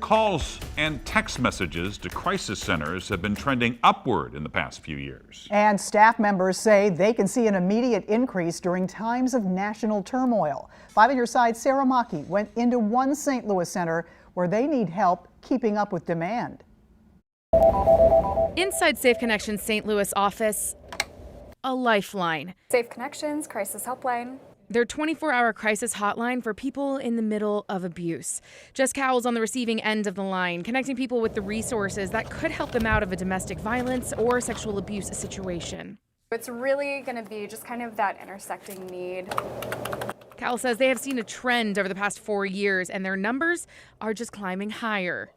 Calls and text messages to crisis centers have been trending upward in the past few years. And staff members say they can see an immediate increase during times of national turmoil. 5 on Your Side, Sarah Maki went into one St. Louis center where they need help keeping up with demand. Inside Safe Connections St. Louis office, a lifeline. Safe Connections Crisis Helpline. Their 24-hour crisis hotline for people in the middle of abuse. Jess Cowell's on the receiving end of the line, connecting people with the resources that could help them out of a domestic violence or sexual abuse situation. It's really going to be just kind of that intersecting need. Cowell says they have seen a trend over the past 4 years, and their numbers are just climbing higher.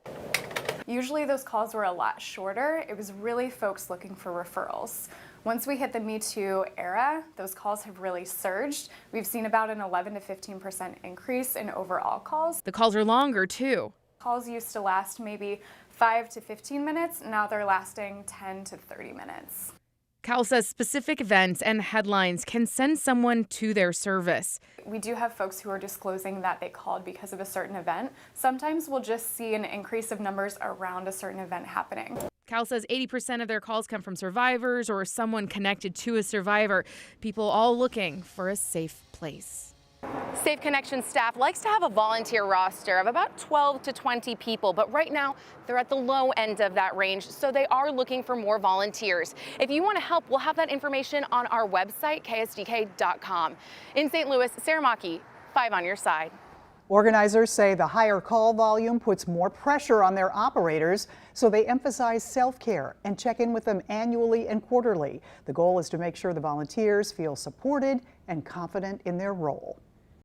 Usually those calls were a lot shorter. It was really folks looking for referrals. Once we hit the Me Too era, those calls have really surged. We've seen about an 11 to 15% increase in overall calls. The calls are longer, too. Calls used to last maybe 5 to 15 minutes. Now they're lasting 10 to 30 minutes. Cowell says specific events and headlines can send someone to their service. We do have folks who are disclosing that they called because of a certain event. Sometimes we'll just see an increase of numbers around a certain event happening. Cowell says 80% of their calls come from survivors or someone connected to a survivor, people all looking for a safe place. Safe Connections staff likes to have a volunteer roster of about 12 to 20 people, but right now they're at the low end of that range, so they are looking for more volunteers. If you want to help, we'll have that information on our website, ksdk.com. In St. Louis, Sarah Maki, 5 on Your Side. Organizers say the higher call volume puts more pressure on their operators, so they emphasize self-care and check in with them annually and quarterly. The goal is to make sure the volunteers feel supported and confident in their role.